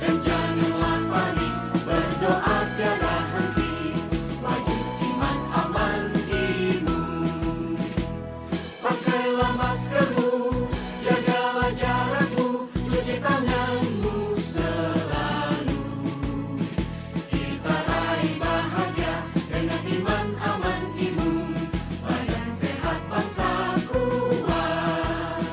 Dan janganlah panik, berdoa tiada henti. Pakailah maskermu, jagalah jarakmu, cuci tanganmu selalu. Kita raih bahagia dengan iman, aman, imun, badan sehat, bangsa kuat.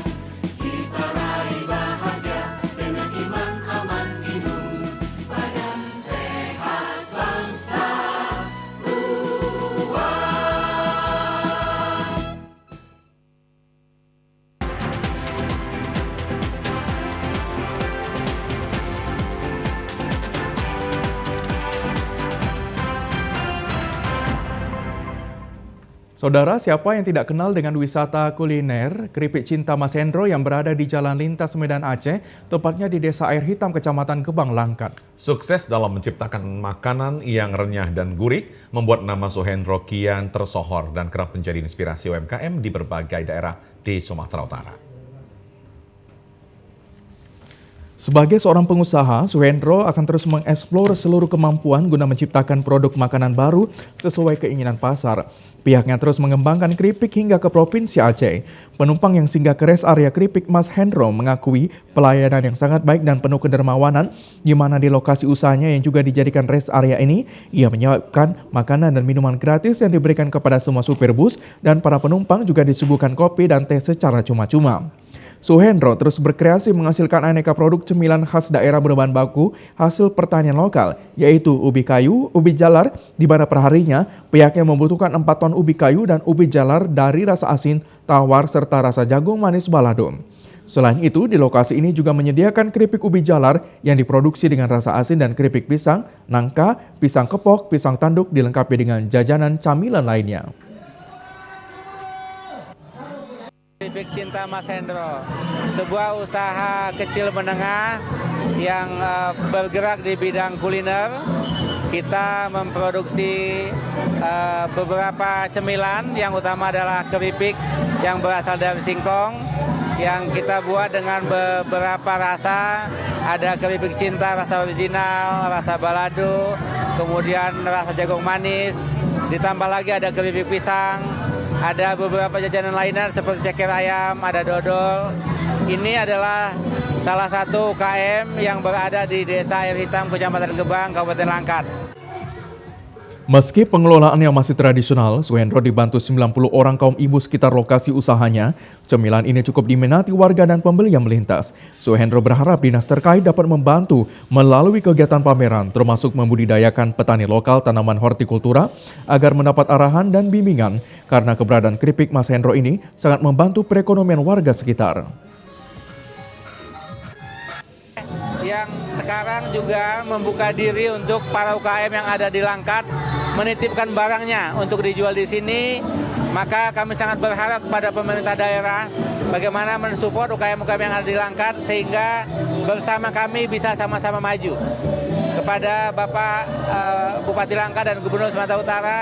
Kita raih bahagia dengan iman, aman, imun, badan sehat, bangsa kuat. Saudara, siapa yang tidak kenal dengan wisata kuliner Keripik Cinta Mas Hendro yang berada di Jalan Lintas Medan Aceh, tepatnya di Desa Air Hitam, Kecamatan Gebang, Langkat. Sukses dalam menciptakan makanan yang renyah dan gurih membuat nama Suhendro kian tersohor dan kerap menjadi inspirasi UMKM di berbagai daerah di Sumatera Utara. Sebagai seorang pengusaha, Suhendro akan terus mengeksplor seluruh kemampuan guna menciptakan produk makanan baru sesuai keinginan pasar. Pihaknya terus mengembangkan keripik hingga ke Provinsi Aceh. Penumpang yang singgah ke rest area keripik Mas Hendro mengakui pelayanan yang sangat baik dan penuh kedermawanan, di mana di lokasi usahanya yang juga dijadikan rest area ini, ia menyiapkan makanan dan minuman gratis yang diberikan kepada semua supir bus, dan para penumpang juga disuguhkan kopi dan teh secara cuma-cuma. Suhendro terus berkreasi menghasilkan aneka produk cemilan khas daerah berbahan baku hasil pertanian lokal, yaitu ubi kayu, ubi jalar, di mana perharinya pihaknya membutuhkan 4 ton ubi kayu dan ubi jalar dari rasa asin, tawar, serta rasa jagung manis balado. Selain itu, di lokasi ini juga menyediakan keripik ubi jalar yang diproduksi dengan rasa asin dan keripik pisang, nangka, pisang kepok, pisang tanduk dilengkapi dengan jajanan camilan lainnya. Keripik Cinta Mas Hendro, sebuah usaha kecil menengah yang bergerak di bidang kuliner. Kita memproduksi beberapa cemilan, yang utama adalah keripik yang berasal dari singkong, yang kita buat dengan beberapa rasa. Ada keripik cinta rasa original, rasa balado, kemudian rasa jagung manis, ditambah lagi ada keripik pisang. Ada beberapa jajanan lainnya seperti ceker ayam, ada dodol. Ini adalah salah satu UKM yang berada di Desa Air Hitam, Kecamatan Gebang, Kabupaten Langkat. Meski pengelolaannya masih tradisional, Suhendro dibantu 90 orang kaum ibu sekitar lokasi usahanya. Cemilan ini cukup diminati warga dan pembeli yang melintas. Suhendro berharap dinas terkait dapat membantu melalui kegiatan pameran, termasuk membudidayakan petani lokal tanaman hortikultura agar mendapat arahan dan bimbingan, karena keberadaan keripik Mas Hendro ini sangat membantu perekonomian warga sekitar. Yang sekarang juga membuka diri untuk para UKM yang ada di Langkat menitipkan barangnya untuk dijual di sini, maka kami sangat berharap kepada pemerintah daerah bagaimana mensupport UKM-UKM yang ada di Langkat sehingga bersama kami bisa sama-sama maju. Kepada Bapak Bupati Langkat dan Gubernur Sumatera Utara,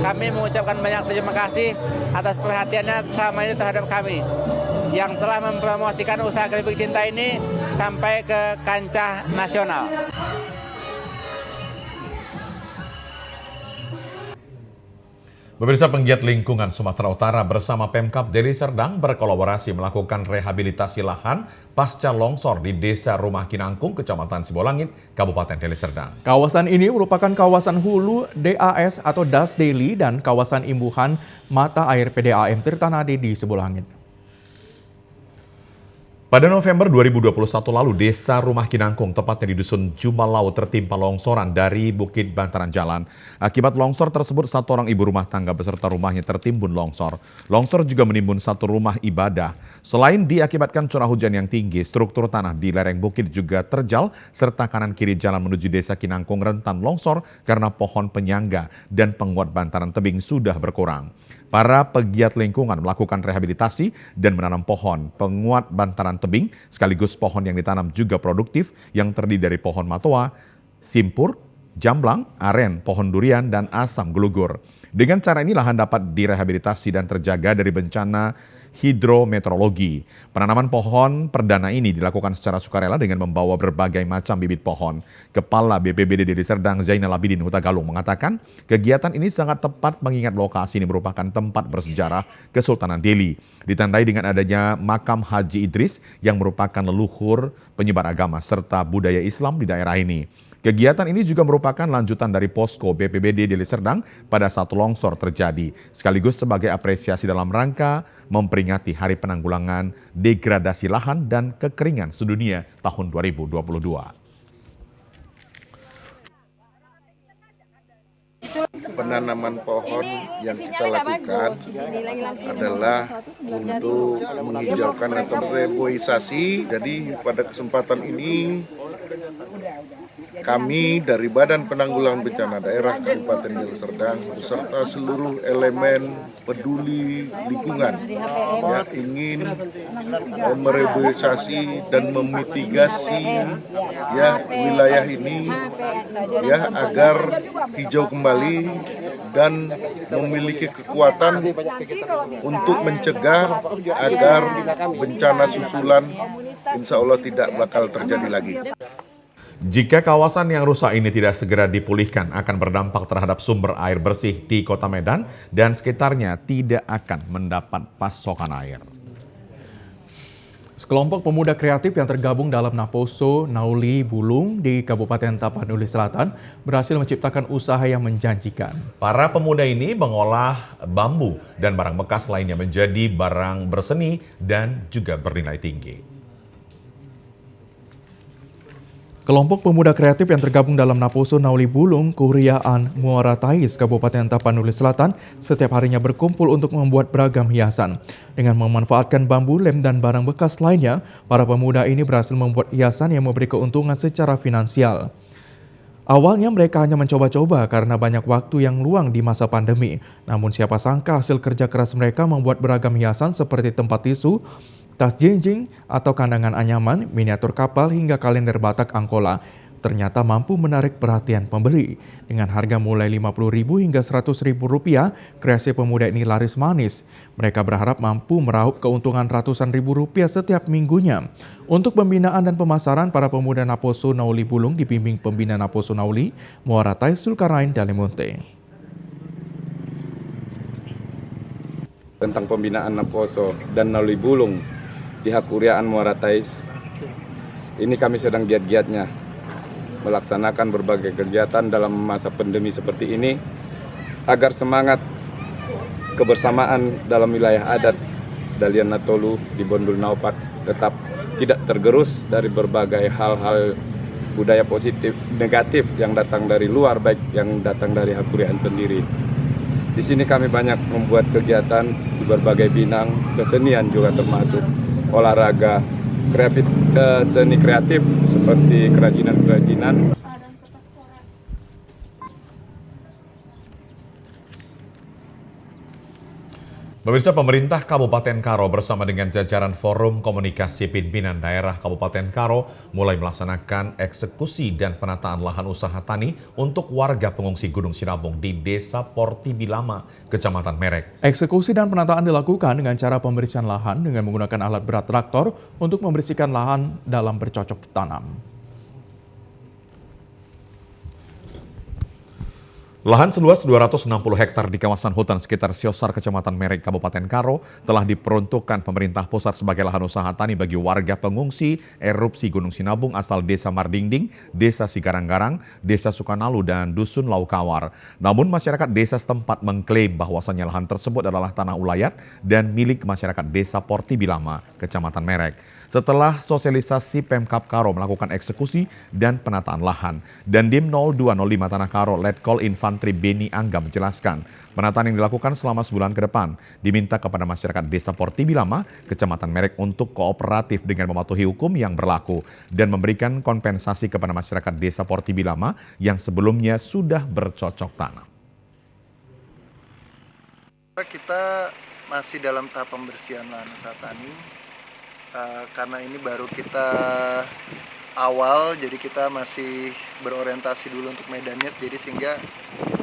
kami mengucapkan banyak terima kasih atas perhatiannya selama ini terhadap kami yang telah mempromosikan usaha keripik cinta ini sampai ke kancah nasional. Pemirsa, penggiat lingkungan Sumatera Utara bersama Pemkab Deli Serdang berkolaborasi melakukan rehabilitasi lahan pasca longsor di Desa Rumah Kinangkung, Kecamatan Sibolangit, Kabupaten Deli Serdang. Kawasan ini merupakan kawasan hulu DAS atau Das Deli dan kawasan imbuhan mata air PDAM Tirtanadi di Sibolangit. Pada November 2021 lalu, Desa Rumah Kinangkung, tepatnya di Dusun Jumalau, tertimpa longsoran dari Bukit Bantaran Jalan. Akibat longsor tersebut, satu orang ibu rumah tangga beserta rumahnya tertimbun longsor. Longsor juga menimbun satu rumah ibadah. Selain diakibatkan curah hujan yang tinggi, struktur tanah di lereng bukit juga terjal, serta kanan kiri jalan menuju Desa Kinangkung rentan longsor karena pohon penyangga dan penguat bantaran tebing sudah berkurang. Para pegiat lingkungan melakukan rehabilitasi dan menanam pohon penguat bantaran tebing, sekaligus pohon yang ditanam juga produktif yang terdiri dari pohon matoa, simpur, jamblang, aren, pohon durian, dan asam gelugur. Dengan cara ini lahan dapat direhabilitasi dan terjaga dari bencana hidrometeorologi. Penanaman pohon perdana ini dilakukan secara sukarela dengan membawa berbagai macam bibit pohon. Kepala BPBD Deli Serdang Zainal Abidin Huta Galung mengatakan kegiatan ini sangat tepat mengingat lokasi ini merupakan tempat bersejarah Kesultanan Deli. Ditandai dengan adanya makam Haji Idris yang merupakan leluhur penyebar agama serta budaya Islam di daerah ini. Kegiatan ini juga merupakan lanjutan dari posko BPBD Deli Serdang pada saat longsor terjadi, sekaligus sebagai apresiasi dalam rangka memperingati Hari Penanggulangan Degradasi Lahan dan Kekeringan Sedunia tahun 2022. Penanaman pohon yang kita lakukan adalah untuk menghijaukan atau reboisasi. Jadi pada kesempatan ini kami dari Badan Penanggulangan Bencana Daerah Kabupaten Deli Serdang beserta seluruh elemen peduli lingkungan yang ingin mereboisasi dan memitigasi wilayah ini agar hijau kembali dan memiliki kekuatan untuk mencegah agar bencana susulan insya Allah tidak bakal terjadi lagi. Jika kawasan yang rusak ini tidak segera dipulihkan, akan berdampak terhadap sumber air bersih di Kota Medan dan sekitarnya tidak akan mendapat pasokan air. Sekelompok pemuda kreatif yang tergabung dalam Naposo Nauli Bulung di Kabupaten Tapanuli Selatan berhasil menciptakan usaha yang menjanjikan. Para pemuda ini mengolah bambu dan barang bekas lainnya menjadi barang berseni dan juga bernilai tinggi. Kelompok pemuda kreatif yang tergabung dalam Naposo Nauli Bulung, Kuriaan Muara Tais, Kabupaten Tapanuli Selatan, setiap harinya berkumpul untuk membuat beragam hiasan. Dengan memanfaatkan bambu, lem, dan barang bekas lainnya, para pemuda ini berhasil membuat hiasan yang memberi keuntungan secara finansial. Awalnya mereka hanya mencoba-coba karena banyak waktu yang luang di masa pandemi. Namun siapa sangka hasil kerja keras mereka membuat beragam hiasan seperti tempat tisu, tas jinjing atau kandangan anyaman, miniatur kapal hingga kalender Batak Angkola ternyata mampu menarik perhatian pembeli. Dengan harga mulai Rp50.000 hingga Rp100.000, kreasi pemuda ini laris manis. Mereka berharap mampu meraup keuntungan ratusan ribu rupiah setiap minggunya. Untuk pembinaan dan pemasaran, para pemuda Naposo Nauli Bulung dibimbing pembina Naposo Nauli, Muara Tais Zulkarnain Dalimunte. Tentang pembinaan Naposo dan Nauli Bulung di Hakuriaan Muara Tais, ini kami sedang giat-giatnya melaksanakan berbagai kegiatan dalam masa pandemi seperti ini agar semangat kebersamaan dalam wilayah adat Dalian Natolu di Bondul Naupat tetap tidak tergerus dari berbagai hal-hal budaya positif, negatif yang datang dari luar, baik yang datang dari Hakurian sendiri. Di sini kami banyak membuat kegiatan di berbagai bidang, kesenian juga termasuk olahraga, seni kreatif seperti kerajinan-kerajinan. Pemirsa, pemerintah Kabupaten Karo bersama dengan jajaran Forum Komunikasi Pimpinan Daerah Kabupaten Karo mulai melaksanakan eksekusi dan penataan lahan usaha tani untuk warga pengungsi Gunung Sinabung di Desa Portibilama, Kecamatan Merek. Eksekusi dan penataan dilakukan dengan cara pembersihan lahan dengan menggunakan alat berat traktor untuk membersihkan lahan dalam bercocok tanam. Lahan seluas 260 hektar di kawasan hutan sekitar Siosar, Kecamatan Merek, Kabupaten Karo telah diperuntukkan pemerintah pusat sebagai lahan usaha tani bagi warga pengungsi erupsi Gunung Sinabung asal Desa Mardingding, Desa Sigarang-Garang, Desa Sukanalu, dan Dusun Laukawar. Namun masyarakat desa setempat mengklaim bahwasannya lahan tersebut adalah tanah ulayat dan milik masyarakat Desa Portibilama, Kecamatan Merek. Setelah sosialisasi Pemkab Karo melakukan eksekusi dan penataan lahan, Dandim 0205 Tanah Karo Letkol Infantri Beni Angga menjelaskan, penataan yang dilakukan selama sebulan ke depan diminta kepada masyarakat Desa Portibilama, Kecamatan Merek untuk kooperatif dengan mematuhi hukum yang berlaku dan memberikan kompensasi kepada masyarakat Desa Portibilama yang sebelumnya sudah bercocok tanam. Kita masih dalam tahap pembersihan lahan usaha tani. Karena ini baru kita awal, jadi kita masih berorientasi dulu untuk medannya, jadi sehingga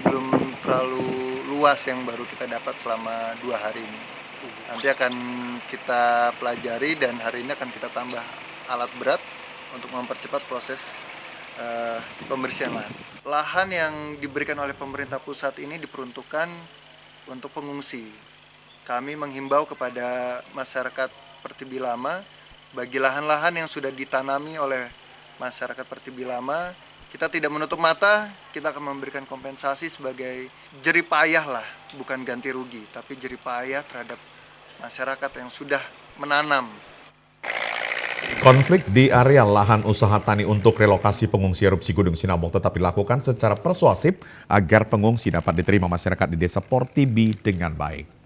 belum terlalu luas yang baru kita dapat selama 2 hari ini. Nanti akan kita pelajari dan hari ini akan kita tambah alat berat untuk mempercepat proses pembersihan lahan. Lahan yang diberikan oleh pemerintah pusat ini diperuntukkan untuk pengungsi. Kami menghimbau kepada masyarakat Portibilama, bagi lahan-lahan yang sudah ditanami oleh masyarakat Portibilama, kita tidak menutup mata, kita akan memberikan kompensasi sebagai jerih payah lah, bukan ganti rugi, tapi jerih payah terhadap masyarakat yang sudah menanam. Konflik di area lahan usaha tani untuk relokasi pengungsi erupsi Gunung Sinabung tetap dilakukan secara persuasif agar pengungsi dapat diterima masyarakat di Desa Portibi dengan baik.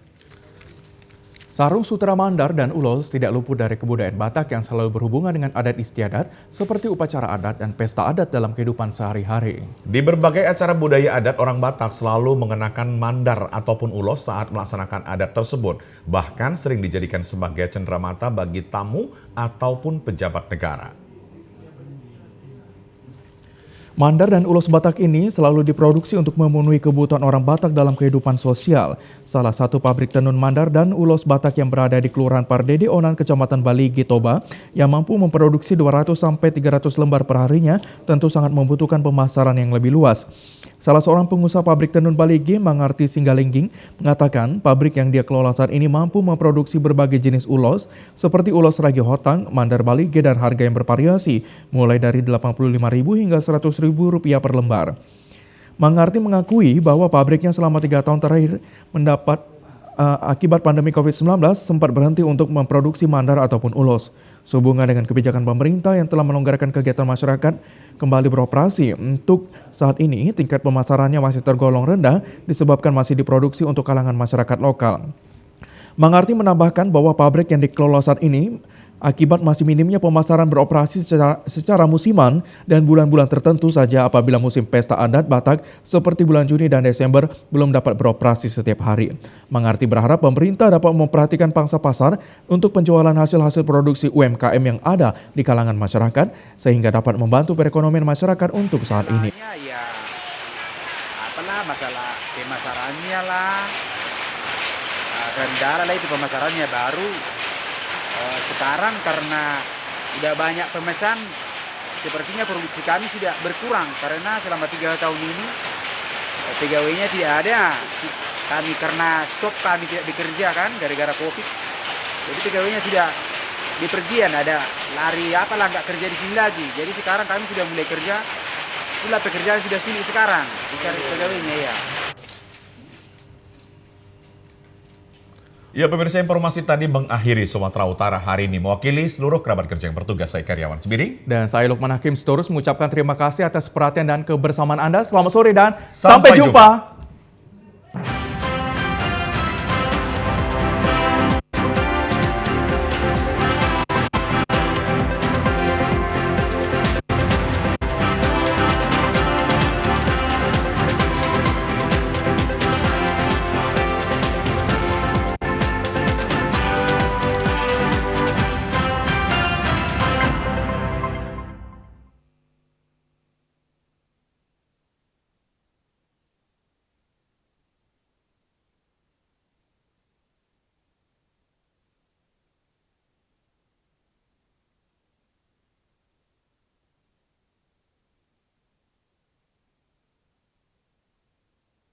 Sarung Sutera Mandar dan Ulos tidak luput dari kebudayaan Batak yang selalu berhubungan dengan adat istiadat seperti upacara adat dan pesta adat dalam kehidupan sehari-hari. Di berbagai acara budaya adat, orang Batak selalu mengenakan mandar ataupun ulos saat melaksanakan adat tersebut. Bahkan sering dijadikan sebagai cenderamata bagi tamu ataupun pejabat negara. Mandar dan ulos Batak ini selalu diproduksi untuk memenuhi kebutuhan orang Batak dalam kehidupan sosial. Salah satu pabrik tenun mandar dan ulos Batak yang berada di Kelurahan Pardede Onan, Kecamatan Baligi, Toba, yang mampu memproduksi 200-300 lembar per harinya, tentu sangat membutuhkan pemasaran yang lebih luas. Salah seorang pengusaha pabrik tenun Baligi, Mangarti Singgalingging, mengatakan pabrik yang dia kelola saat ini mampu memproduksi berbagai jenis ulos, seperti ulos ragi hotang, mandar Baligi, dan harga yang bervariasi, mulai dari Rp85.000 hingga Rp100.000 per lembar. Mangarti mengakui bahwa pabriknya selama 3 tahun terakhir mendapat akibat pandemi COVID-19 sempat berhenti untuk memproduksi mandar ataupun ulos. Sehubungan dengan kebijakan pemerintah yang telah melonggarkan kegiatan masyarakat kembali beroperasi, untuk saat ini tingkat pemasarannya masih tergolong rendah disebabkan masih diproduksi untuk kalangan masyarakat lokal. Mangarti menambahkan bahwa pabrik yang dikelola saat ini akibat masih minimnya pemasaran beroperasi secara musiman dan bulan-bulan tertentu saja apabila musim pesta adat Batak seperti bulan Juni dan Desember belum dapat beroperasi setiap hari. Mangarti berharap pemerintah dapat memperhatikan pangsa pasar untuk penjualan hasil-hasil produksi UMKM yang ada di kalangan masyarakat sehingga dapat membantu perekonomian masyarakat untuk saat ini. Ya, apalah masalah pemasarannya lah, rendah lah itu pemasarannya baru. Sekarang karena udah banyak pemesan, sepertinya produksi kami sudah berkurang karena selama 3 tahun ini pegawainya tidak ada. Kami karena stok kami tidak dikerjakan gara-gara COVID, jadi pegawainya sudah dipergian, ada lari apalah nggak kerja di sini lagi. Jadi sekarang kami sudah mulai kerja, itulah pekerjaan sudah sulit sekarang dicari pegawainya ya. Ya pemirsa, informasi tadi mengakhiri Sumatera Utara hari ini. Mewakili seluruh kerabat kerja yang bertugas, saya Karyawan Sembiring. Dan saya Lukman Hakim Sitorus mengucapkan terima kasih atas perhatian dan kebersamaan Anda. Selamat sore dan sampai jumpa.